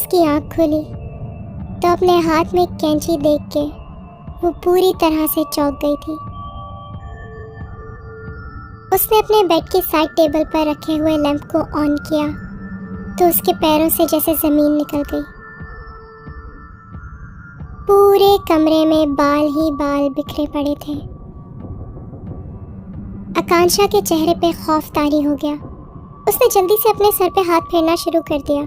उसकी आँख खुली तो अपने हाथ में कैंची देख के वो पूरी तरह से चौंक गई थी। उसने अपने बेड के साइड टेबल पर रखे हुए लैंप को ऑन किया तो उसके पैरों से जैसे ज़मीन निकल गई। पूरे कमरे में बाल ही बाल बिखरे पड़े थे। आकांक्षा के चेहरे पे खौफ तारी हो गया। उसने जल्दी से अपने सर पे हाथ फेरना शुरू कर दिया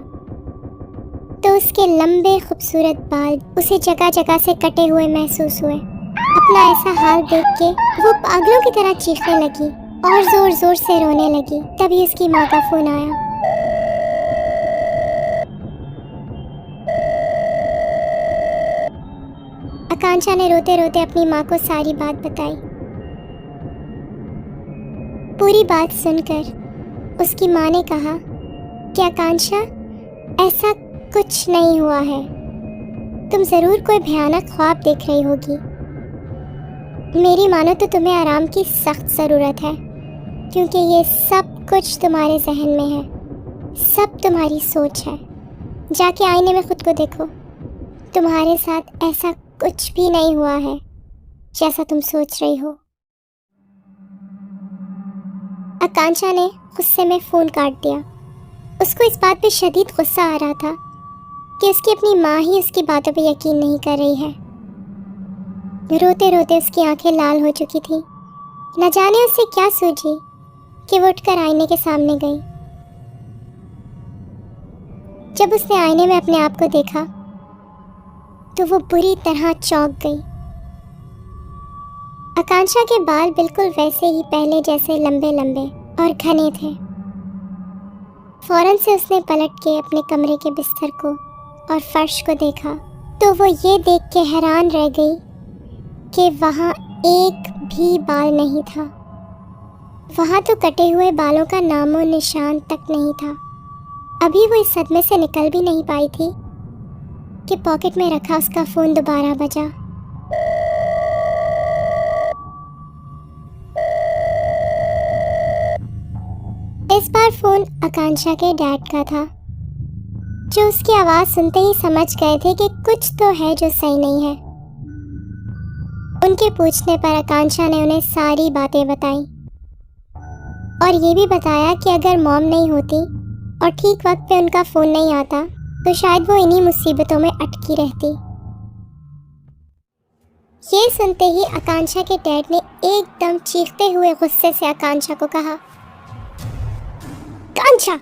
तो उसके लंबे खूबसूरत बाल उसे जगह जगह से कटे हुए महसूस हुए। अपना ऐसा हाल देख के वो पागलों की तरह चीखने लगी और जोर जोर से रोने लगी। तभी उसकी माँ का फोन आया। आकांक्षा ने रोते रोते अपनी माँ को सारी बात बताई। पूरी बात सुनकर उसकी माँ ने कहा कि आकांक्षा, ऐसा कुछ नहीं हुआ है, तुम जरूर कोई भयानक ख्वाब देख रही होगी। मेरी मानो तो तुम्हें आराम की सख्त ज़रूरत है, क्योंकि ये सब कुछ तुम्हारे जहन में है, सब तुम्हारी सोच है। जाके आईने में खुद को देखो, तुम्हारे साथ ऐसा कुछ भी नहीं हुआ है जैसा तुम सोच रही हो। आकांक्षा ने गुस्से में फ़ोन काट दिया। उसको इस बात पे शदीद गुस्सा आ रहा था कि उसकी अपनी माँ ही उसकी बातों पे यकीन नहीं कर रही है। रोते रोते उसकी आंखें लाल हो चुकी थी। न जाने उसे क्या सूझी कि वो उठकर आईने के सामने गई। जब उसने आईने में अपने आप को देखा तो वो बुरी तरह चौंक गई। आकांक्षा के बाल बिल्कुल वैसे ही पहले जैसे लंबे लंबे और घने थे। फौरन से उसने पलट के अपने कमरे के बिस्तर को और फर्श को देखा तो वो ये देख के हैरान रह गई कि वहाँ एक भी बाल नहीं था। वहाँ तो कटे हुए बालों का नामो निशान तक नहीं था। अभी वो इस सदमे से निकल भी नहीं पाई थी कि पॉकेट में रखा उसका फ़ोन दोबारा बजा। इस बार फ़ोन आकांक्षा के डैड का था, जो उसकी आवाज़ सुनते ही समझ गए थे कि कुछ तो है जो सही नहीं है। उनके पूछने पर आकांक्षा ने उन्हें सारी बातें बताई और ये भी बताया कि अगर मॉम नहीं होती और ठीक वक्त पे उनका फ़ोन नहीं आता तो शायद वो इन्हीं मुसीबतों में अटकी रहती। ये सुनते ही आकांक्षा के डैड ने एकदम चीखते हुए गुस्से से आकांक्षा को कहा, आकांक्षा,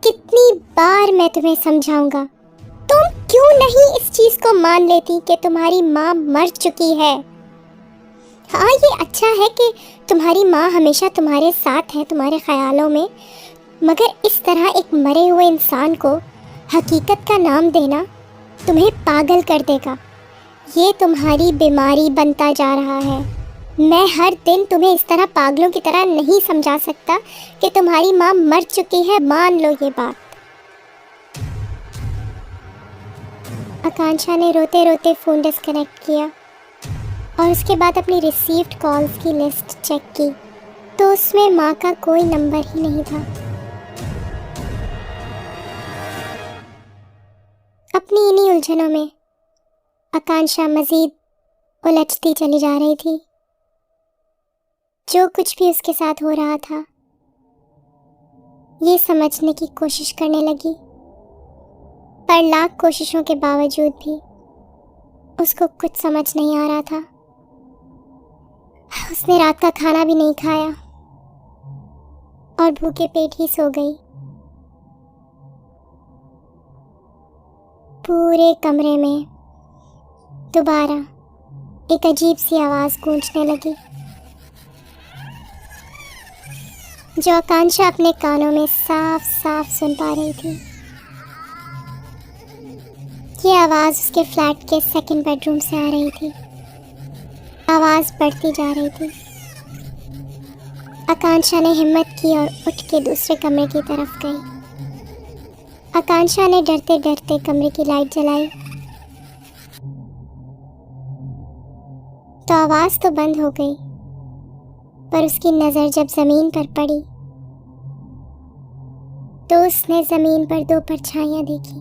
कितनी बार मैं तुम्हें समझाऊंगा, तुम क्यों नहीं इस चीज को मान लेती कि तुम्हारी माँ मर चुकी है। हाँ, ये अच्छा है कि तुम्हारी माँ हमेशा तुम्हारे साथ है, तुम्हारे ख्यालों में, मगर इस तरह एक मरे हुए इंसान को हकीकत का नाम देना तुम्हें पागल कर देगा। ये तुम्हारी बीमारी बनता जा रहा है। मैं हर दिन तुम्हें इस तरह पागलों की तरह नहीं समझा सकता कि तुम्हारी माँ मर चुकी है, मान लो ये बात। आकांक्षा ने रोते रोते फ़ोन डिस्कनेक्ट किया और उसके बाद अपनी रिसीव्ड कॉल्स की लिस्ट चेक की तो उसमें माँ का कोई नंबर ही नहीं था। अपनी इन्हीं उलझनों में आकांक्षा मज़ीद उलझती चली जा रही थी। जो कुछ भी उसके साथ हो रहा था ये समझने की कोशिश करने लगी, पर लाख कोशिशों के बावजूद भी उसको कुछ समझ नहीं आ रहा था। उसने रात का खाना भी नहीं खाया और भूखे पेट ही सो गई। पूरे कमरे में दोबारा एक अजीब सी आवाज़ गूंजने लगी, जो आकांक्षा अपने कानों में साफ साफ सुन पा रही थी। ये आवाज़ उसके फ्लैट के सेकंड बेडरूम से आ रही थी। आवाज़ बढ़ती जा रही थी। आकांक्षा ने हिम्मत की और उठ के दूसरे कमरे की तरफ गई। आकांक्षा ने डरते डरते कमरे की लाइट जलाई तो आवाज़ तो बंद हो गई, पर उसकी नज़र जब ज़मीन पर पड़ी तो उसने ज़मीन पर दो परछाइयाँ देखी।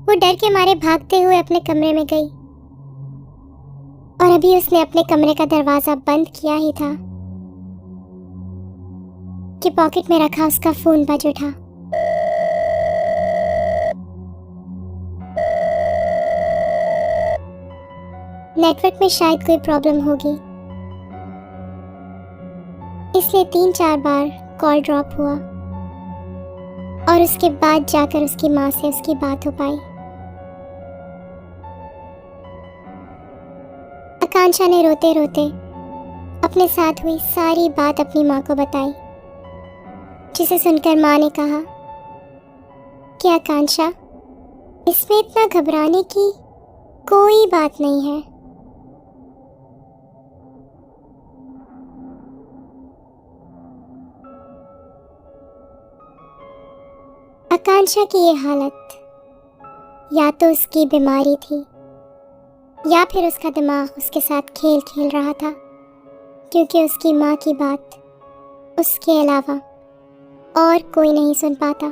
वो डर के मारे भागते हुए अपने कमरे में गई और अभी उसने अपने कमरे का दरवाजा बंद किया ही था कि पॉकेट में रखा उसका फोन बज उठा। नेटवर्क में शायद कोई प्रॉब्लम होगी, इसलिए 3-4 बार कॉल ड्रॉप हुआ और उसके बाद जाकर उसकी माँ से उसकी बात हो पाई। आकांक्षा ने रोते रोते अपने साथ हुई सारी बात अपनी माँ को बताई, जिसे सुनकर माँ ने कहा कि आकांक्षा, इसमें इतना घबराने की कोई बात नहीं है। आकांक्षा की ये हालत या तो उसकी बीमारी थी या फिर उसका दिमाग उसके साथ खेल खेल रहा था, क्योंकि उसकी माँ की बात उसके अलावा और कोई नहीं सुन पाता।